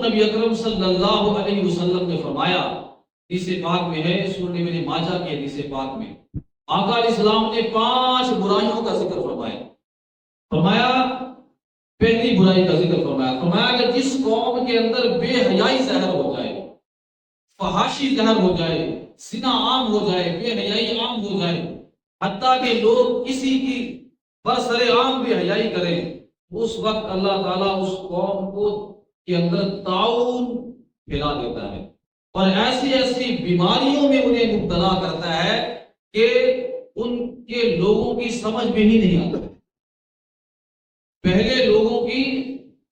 نبی اکرم صلی اللہ علیہ وسلم نے فرمایا، حدیث پاک میں ہے، سنن ابن ماجہ کی حدیث پاک میں، آقا علیہ السلام نے 5 برائیوں کا ذکر فرمایا۔ فرمایا پہلی برائی کا ذکر فرمایا کہ جس قوم کے اندر بے حیائی ظاہر ہو جائے، فحاشی ظاہر ہو جائے، زنا عام ہو جائے، بے حیائی عام ہو جائے، حتیٰ کہ لوگ کسی کی برسر عام بے حیائی کریں، اس وقت اللہ تعالیٰ اس قوم کو کے اندر طاعون پھیلا دیتا ہے اور ایسی ایسی بیماریوں میں انہیں مبتلا کرتا ہے کہ ان کے لوگوں کی سمجھ میں ہی نہیں آتا۔ پہلے لوگوں کی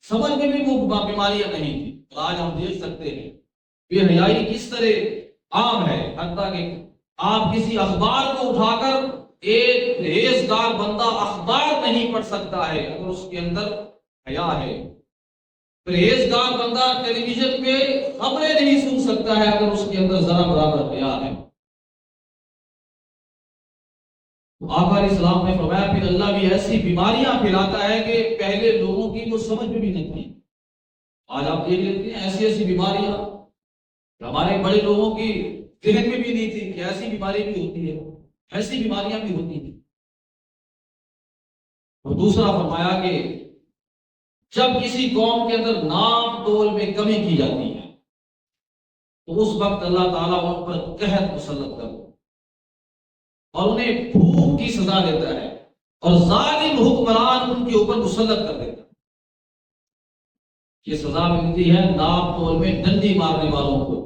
سمجھ میں بھی وہ بیماریاں نہیں تھی، اور آج ہم دیکھ سکتے ہیں بے حیائی کس طرح عام ہے، حتیٰ کہ آپ کسی اخبار کو اٹھا کر ایک پرہیزگار بندہ اخبار نہیں پڑھ سکتا ہے اگر اس کے اندر حیا ہے۔ پرہیزگار بندہ ٹیلی ویژن پہ خبریں نہیں سن سکتا ہے اگر اس کے اندر ذرا برابر حیا ہے۔ آقا علیہ السلام نے فرمایا پھر اللہ بھی ایسی بیماریاں پھیلاتا ہے کہ پہلے لوگوں کی وہ سمجھ میں بھی نہیں تھی۔ آج آپ دیکھ لیتے ہیں ایسی ایسی بیماریاں ہمارے بڑے لوگوں کی ذہن میں بھی نہیں تھی کہ ایسی بیماری بھی ہوتی ہے، ایسی بیماریاں بھی ہوتی ہیں۔ اور دوسرا فرمایا کہ جب کسی قوم کے اندر ناپ تول میں کمی کی جاتی ہے تو اس وقت اللہ تعالیٰ ان پر قحط مسلط کرتا ہے اور انہیں بھوک کی سزا دیتا ہے اور ظالم حکمران ان کے اوپر مسلط کر دیتا ہے۔ یہ سزا ملتی ہے ناپ تول میں ڈنڈی مارنے والوں کو۔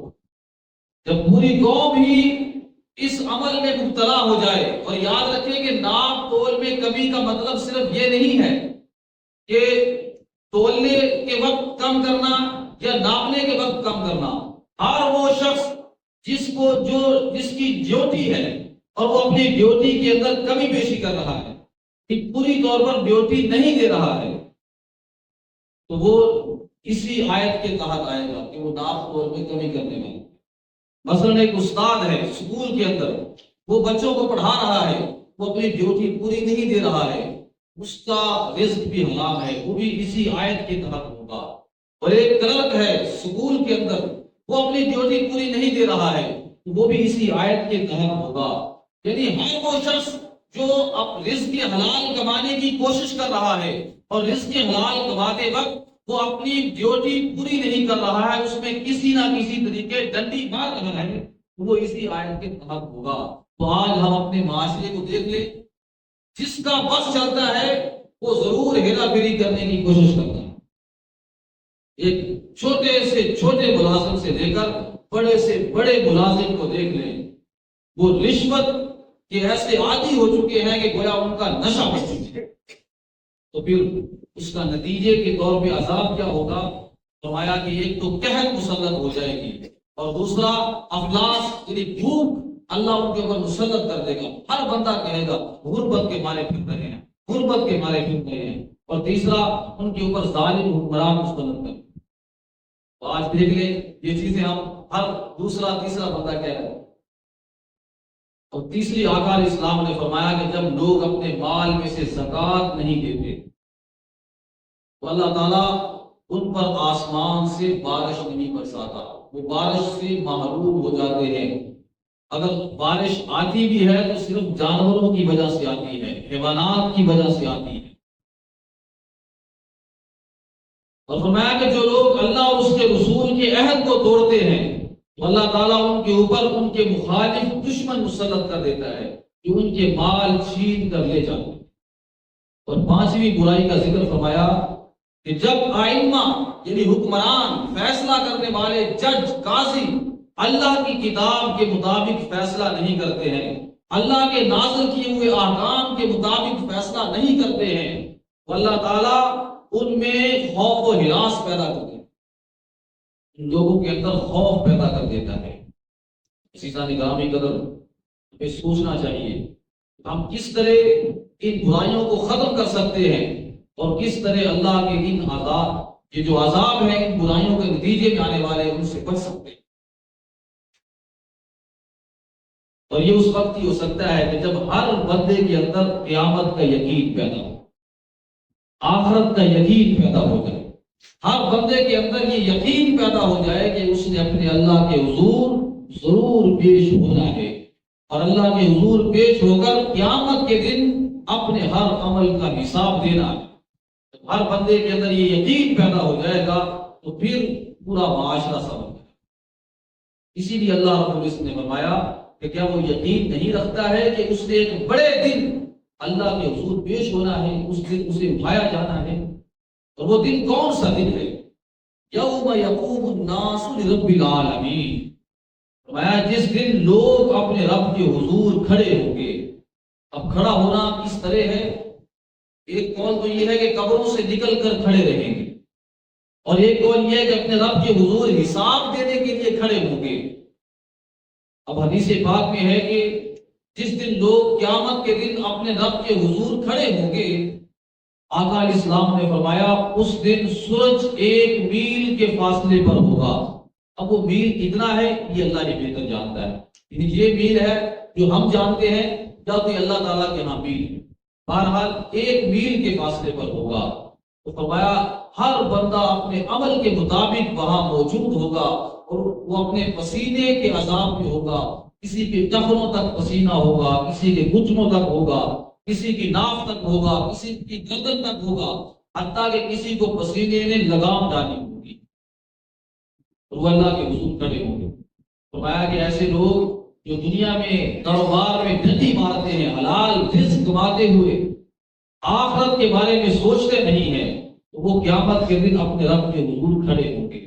جب پوری قوم ہی اس عمل میں مبتلا ہو جائے، اور یاد رکھیں کہ ناپ تول میں کمی کا مطلب صرف یہ نہیں ہے کہ تولنے کے وقت کم کرنا یا ناپنے کے وقت کم کرنا۔ ہر وہ شخص جس کی ڈیوٹی ہے اور وہ اپنی ڈیوٹی کے اندر کمی بیشی کر رہا ہے، کہ پوری طور پر ڈیوٹی نہیں دے رہا ہے، تو وہ اسی آیت کے تحت آئے گا کہ وہ ناپ تول میں کمی کرنے والا۔ مثلا ایک استاد ہے اسکول کے اندر، وہ بچوں کو پڑھا رہا ہے، وہ اپنی ڈیوٹی پوری نہیں دے رہا ہے، اس کا رزق بھی حرام ہے، وہ بھی اسی آیت کے تحت ہوگا۔ اور ایک کلرک ہے اسکول کے اندر، وہ اپنی ڈیوٹی پوری نہیں دے رہا ہے، وہ بھی اسی آیت کے تحت ہوگا۔ یعنی ہر وہ شخص جو اب رزق حلال کمانے کی کوشش کر رہا ہے اور رزق حلال کماتے وقت وہ اپنی ڈیوٹی پوری نہیں کر رہا ہے، اس میں کسی نہ کسی طریقے ڈنڈی مار رہا ہے، وہ اسی آیت کے تحت ہوگا۔ تو آج ہم اپنے معاشرے کو دیکھ لیں، جس کا بس چلتا ہے وہ ضرور ہیرا پھیری کرنے کی کوشش کرتا ہے۔ ایک چھوٹے سے چھوٹے ملازم سے لے کر بڑے سے بڑے ملازم کو دیکھ لیں، وہ رشوت کے ایسے عادی ہو چکے ہیں کہ گویا ان کا نشہ بچ چکا ہے۔ تو پھر اس کا نتیجے کے طور پہ عذاب کیا ہوگا؟ فرمایا کہ ایک تو قحط مسلط ہو جائے گی، اور دوسرا افلاس یعنی بھوک اللہ ان کے اوپر مسلط کر دے گا۔ ہر بندہ کہے گا غربت کے مارے پھر رہے ہیں، غربت کے مارے پھر رہے ہیں۔ اور تیسرا ان کے اوپر ظالم حکمران مسلط کر۔ تو آج دیکھ لیں یہ چیزیں ہم ہر دوسرا تیسرا بندہ کہہ رہے ہیں۔ اور تیسری آقا علیہ السلام نے فرمایا کہ جب لوگ اپنے مال میں سے زکوٰۃ نہیں دیتے تو اللہ تعالیٰ ان پر آسمان سے بارش نہیں برساتا، وہ بارش سے محروم ہو جاتے ہیں۔ اگر بارش آتی بھی ہے تو صرف جانوروں کی وجہ سے آتی ہے، حیوانات کی وجہ سے آتی ہے۔ اور فرمایا کہ جو لوگ اللہ اور اس کے رسول کے عہد کو توڑتے ہیں تو اللہ تعالیٰ ان کے اوپر ان کے مخالف دشمن مسلط کر دیتا ہے جو ان کے مال چھین کر لے جاتے ہیں۔ اور 5ویں برائی کا ذکر فرمایا کہ جب آئمہ یعنی حکمران، فیصلہ کرنے والے، جج، قاضی اللہ کی کتاب کے مطابق فیصلہ نہیں کرتے ہیں، اللہ کے نازل کیے ہوئے احکام کے مطابق فیصلہ نہیں کرتے ہیں، تو اللہ تعالیٰ ان میں خوف و ہراس پیدا کر دیتا ہے، ان لوگوں کے اندر خوف پیدا کر دیتا ہے۔ عزیزان گرامی قدر، ہمیں سوچنا چاہیے ہم کس طرح ان برائیوں کو ختم کر سکتے ہیں اور کس طرح اللہ کے ان عذاب، یہ جو عذاب ہیں ان برائیوں کے نتیجے میں آنے والے، ان سے بچ سکتے ہیں۔ اور یہ اس وقت ہی ہو سکتا ہے کہ جب ہر بندے کے اندر قیامت کا یقین پیدا ہو، آخرت کا یقین پیدا ہو جائے، ہر بندے کے اندر یہ یقین پیدا ہو جائے کہ اس نے اپنے اللہ کے حضور ضرور پیش ہونا ہے، اور اللہ کے حضور پیش ہو کر قیامت کے دن اپنے ہر عمل کا حساب دینا ہے۔ جب ہر بندے کے اندر یہ یقین پیدا ہو جائے گا تو پھر پورا معاشرہ سمجھ جائے گا۔ اسی لیے اللہ رب العزت نے فرمایا کہ کیا وہ یقین نہیں رکھتا ہے کہ اس نے ایک بڑے دن اللہ کے حضور پیش ہونا ہے، اس دن اسے اٹھایا جانا ہے۔ اور وہ دن کون سا دن ہے؟ یوم یقوم الناس لرب العالمین، فرمایا جس دن لوگ اپنے رب کے حضور کھڑے ہوں گے۔ اب کھڑا ہونا کس طرح ہے؟ ایک قول تو یہ ہے کہ قبروں سے نکل کر کھڑے رہیں گے، اور ایک قول یہ ہے کہ اپنے رب کے حضور حساب دینے کے لیے کھڑے ہوں گے۔ اب حدیث پاک میں ہے کہ جس دن لوگ قیامت کے دن اپنے رب کے حضور کھڑے ہوں گے، آقا علیہ السلام نے فرمایا اس دن سورج 1 میل کے فاصلے پر ہوگا۔ اب وہ میل کتنا ہے یہ اللہ ہی بہتر جانتا ہے، یعنی یہ میل ہے جو ہم جانتے ہیں یا تو اللہ تعالیٰ کے ہاں میل ہے، بہرحال 1 میل کے فاصلے پر ہوگا۔ تو فرمایا ہر بندہ اپنے عمل کے مطابق وہاں موجود ہوگا، اور وہ اپنے پسینے کے عذاب میں ہوگا۔ کسی کے ٹخنوں تک پسینہ ہوگا، کسی کے گھٹنوں تک ہوگا، کسی کی ناف تک ہوگا، کسی کی گردن تک ہوگا، حتیٰ کہ کسی کو پسینے نے لگام ڈالی ہوگی، اور وہ اللہ کے حضور کھڑے ہوں گے۔ فرمایا کہ ایسے لوگ جو دنیا میں کاروبار میں ڈنڈی مارتے ہیں، حلال رزق کماتے ہوئے آخرت کے بارے میں سوچتے نہیں ہیں، تو وہ قیامت کے دن اپنے رب کے حضور کھڑے ہوں گے۔